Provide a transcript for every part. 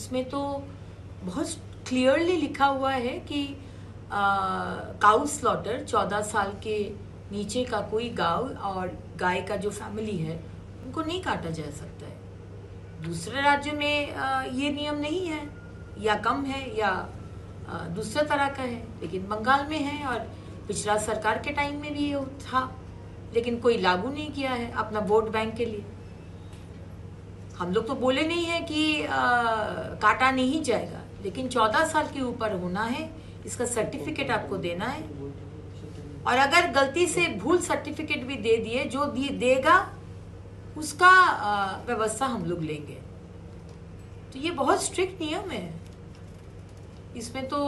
उसमें तो बहुत क्लियरली लिखा हुआ है कि काउ स्लॉटर 14 साल के नीचे का कोई गाय और गाय का जो फैमिली है उनको नहीं काटा जा सकता है। दूसरे राज्य में ये नियम नहीं है, या कम है, या दूसरे तरह का है, लेकिन बंगाल में है। और पिछला सरकार के टाइम में भी ये था, लेकिन कोई लागू नहीं किया है अपना वोट बैंक के लिए। हम लोग तो बोले नहीं है कि काटा नहीं जाएगा, लेकिन 14 साल के ऊपर होना है, इसका सर्टिफिकेट आपको देना है। और अगर गलती से भूल सर्टिफिकेट भी दे दिए, जो देगा उसका व्यवस्था हम लोग लेंगे। तो ये बहुत स्ट्रिक्ट नियम है। इसमें तो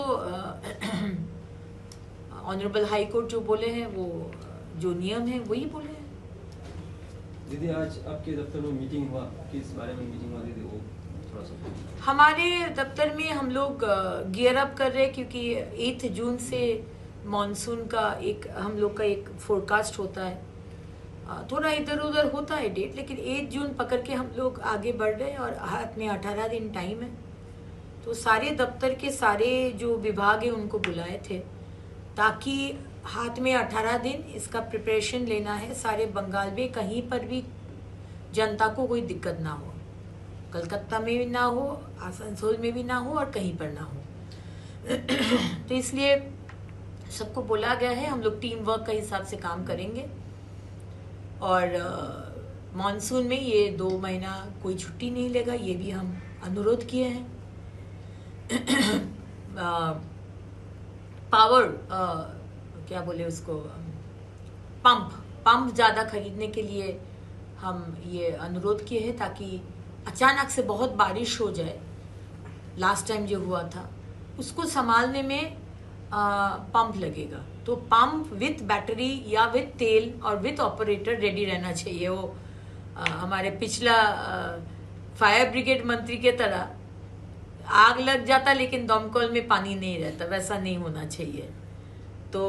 ऑनरेबल हाई कोर्ट जो बोले हैं, वो जो नियम है वही बोले हैं। दीदी, आज आपके दफ्तर में मीटिंग हुआ, किस बारे में मीटिंग हुआ दीदी, वो थोड़ा सा। हमारे दफ्तर में हम लोग गियर अप कर रहे हैं, क्योंकि 8 जून से मॉनसून का हम लोग का एक फोरकास्ट होता है। थोड़ा इधर उधर होता है डेट, लेकिन 8 जून पकड़ के हम लोग आगे बढ़ रहे हैं और हाथ में 18 दिन टाइम है। तो सारे दफ्तर के सारे जो विभाग है उनको बुलाए थे, ताकि हाथ में 18 दिन इसका प्रिपरेशन लेना है। सारे बंगाल में कहीं पर भी जनता को कोई दिक्कत ना हो, कलकत्ता में भी ना हो, आसनसोल में भी ना हो, और कहीं पर ना हो। तो इसलिए सबको बोला गया है। हम लोग टीम वर्क का हिसाब से काम करेंगे। और मॉनसून में ये 2 महीना कोई छुट्टी नहीं लेगा, ये भी हम अनुरोध किए हैं। पावर क्या बोले उसको, पंप ज़्यादा खरीदने के लिए हम ये अनुरोध किए हैं, ताकि अचानक से बहुत बारिश हो जाए। लास्ट टाइम जो हुआ था उसको संभालने में पंप लगेगा। तो पंप विथ बैटरी या विथ तेल और विथ ऑपरेटर रेडी रहना चाहिए। वो हमारे पिछला फायर ब्रिगेड मंत्री के तरह आग लग जाता लेकिन दमकल में पानी नहीं रहता, वैसा नहीं होना चाहिए। तो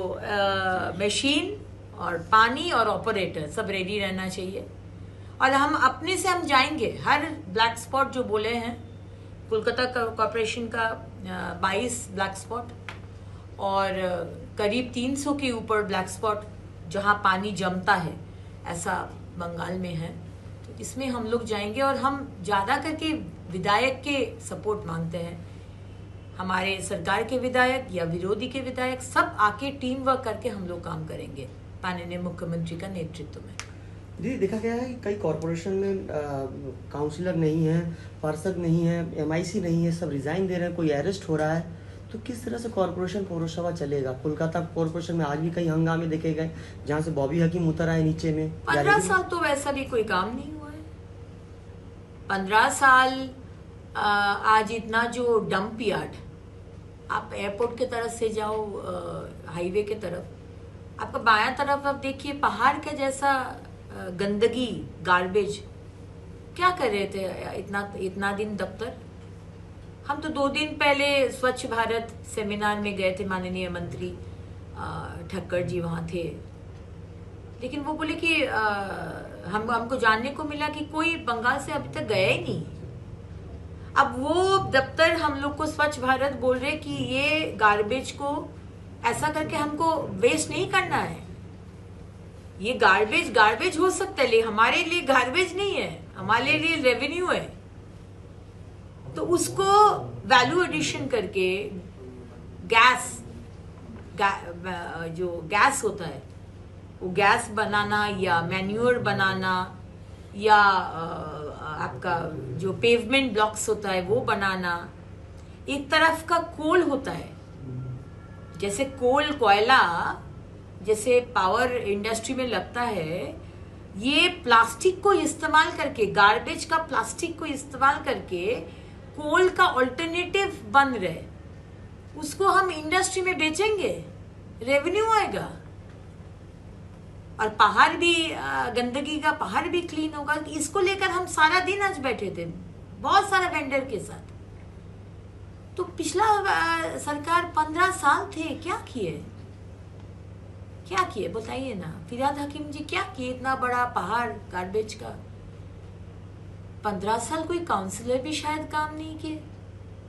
मशीन और पानी और ऑपरेटर सब रेडी रहना चाहिए। और हम अपने से हम जाएंगे हर ब्लैक स्पॉट जो बोले हैं, कोलकाता कॉर्पोरेशन का 22 ब्लैक स्पॉट और करीब 300 के ऊपर ब्लैक स्पॉट जहां पानी जमता है, ऐसा बंगाल में है। तो इसमें हम लोग जाएंगे और हम ज़्यादा करके विधायक के सपोर्ट मांगते हैं। हमारे सरकार के विधायक या विरोधी के विधायक सब आके टीम वर्क करके हम लोग काम करेंगे माननीय मुख्यमंत्री का नेतृत्व में। जी, देखा गया है कि कई कॉरपोरेशन में काउंसलर नहीं है, पार्षद नहीं है, MIC नहीं है, सब रिजाइन दे रहे हैं, कोई अरेस्ट हो रहा है। तो किस तरह से कॉरपोरेशन पौरसभा चलेगा? कोलकाता कॉरपोरेशन में आज भी कई हंगामे देखे गए, जहां से बॉबी हकीम उतर आए नीचे में। 15 साल तो वैसा भी कोई काम नहीं हुआ है। 15 साल आज इतना जो डंप यार्ड, आप एयरपोर्ट की तरफ से जाओ, हाईवे के तरफ, आपका बायां तरफ आप देखिए पहाड़ के जैसा गंदगी, गार्बेज। क्या कर रहे थे इतना दिन दफ्तर? हम तो 2 दिन पहले स्वच्छ भारत सेमिनार में गए थे, माननीय मंत्री ठक्कर जी वहाँ थे, लेकिन वो बोले कि हमको जानने को मिला कि कोई बंगाल से अभी तक गया ही नहीं। अब वो दफ्तर हम लोग को स्वच्छ भारत बोल रहे कि ये गार्बेज को ऐसा करके हमको वेस्ट नहीं करना है। ये गार्बेज हो सकता है, लेकिन हमारे लिए गार्बेज नहीं है, हमारे लिए रेवेन्यू है। तो उसको वैल्यू एडिशन करके जो गैस होता है वो गैस बनाना, या मैन्योर बनाना, या आपका जो पेवमेंट ब्लॉक्स होता है वो बनाना। एक तरफ का कोल होता है, जैसे कोयला जैसे पावर इंडस्ट्री में लगता है, ये प्लास्टिक को इस्तेमाल करके, गार्बेज का प्लास्टिक को इस्तेमाल करके कोल का ऑल्टरनेटिव बन रहे, उसको हम इंडस्ट्री में बेचेंगे, रेवेन्यू आएगा और पहाड़ भी, गंदगी का पहाड़ भी क्लीन होगा। इसको लेकर हम सारा दिन आज बैठे थे बहुत सारे वेंडर के साथ। तो पिछला सरकार 15 साल थे, क्या किए बताइए ना। फिरहाद हकीम जी क्या किए? इतना बड़ा पहाड़ गार्बेज का 15 साल कोई काउंसलर भी शायद काम नहीं किए।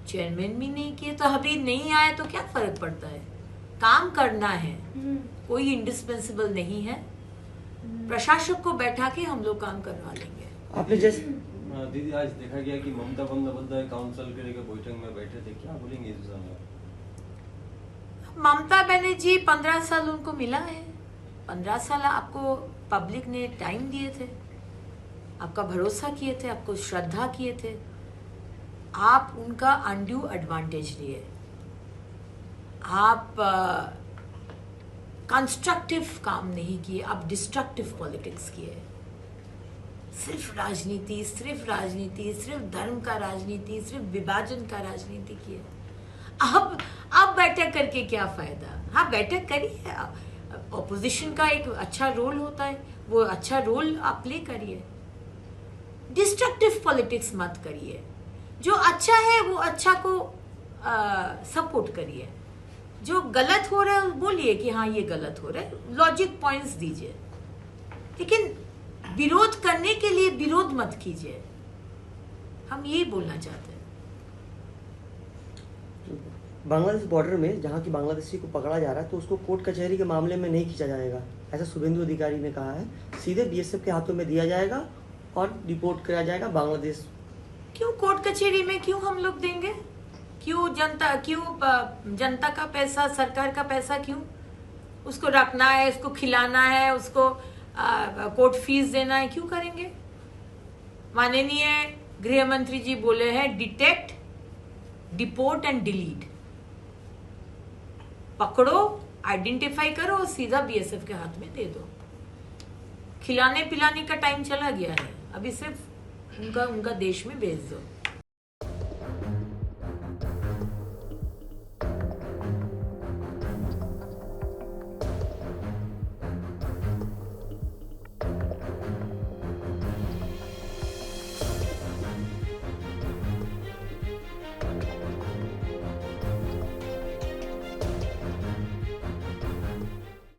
चेयरमैन भी नहीं किए, तो अभी नहीं आए तो क्या फर्क पड़ता है, काम करना है, कोई इंडिस्पेंसिबल नहीं है, प्रशासक को बैठा के हम लोग काम करवा लेंगे। आपने जैसे दीदी आज देखा गया कि ममता बंदोपाध्याय काउंसिल के लिए बैठक में बैठे थे, क्या बोलेंगे इस विषय में? ममता बनर्जी 15 साल उनको मिला है, 15 साल आपको पब्लिक ने टाइम दिए थे, आपका भरोसा किए थे, आपको श्रद्धा किए थे, आप उनका अनड्यू एडवांटेज लिए, आप कंस्ट्रक्टिव काम नहीं किए, आप डिस्ट्रक्टिव पॉलिटिक्स किए, सिर्फ राजनीति, सिर्फ राजनीति, सिर्फ धर्म का राजनीति, सिर्फ विभाजन का राजनीति किए। अब बैठक करके क्या फायदा? हाँ, बैठक करिए, ऑपोजिशन का एक अच्छा रोल होता है, वो अच्छा रोल आप प्ले करिए, डिस्ट्रक्टिव पॉलिटिक्स मत करिए, जो अच्छा है वो अच्छा को सपोर्ट करिए, जो गलत हो रहा है बोलिए कि हाँ ये गलत हो रहा है, लॉजिक पॉइंट्स दीजिए, लेकिन विरोध करने के लिए विरोध मत कीजिए, हम यही बोलना चाहते हैं। बांग्लादेश बॉर्डर में जहाँ की बांग्लादेशी को पकड़ा जा रहा है तो उसको कोर्ट कचहरी के मामले में नहीं खींचा जाएगा, ऐसा शुभेंदु अधिकारी ने कहा है, सीधे बीएसएफ के हाथों में दिया जाएगा और रिपोर्ट कराया जाएगा बांग्लादेश। क्यों कोर्ट कचहरी में, क्यों हम लोग देंगे? क्यों जनता का पैसा, सरकार का पैसा क्यों उसको रखना है, उसको खिलाना है, उसको कोर्ट फीस देना है, क्यों करेंगे? माननीय गृह मंत्री जी बोले हैं डिटेक्ट, डिपोर्ट एंड डिलीट, पकड़ो, आइडेंटिफाई करो और सीधा बीएसएफ के हाथ में दे दो। खिलाने पिलाने का टाइम चला गया है, अभी सिर्फ उनका देश में भेज दो।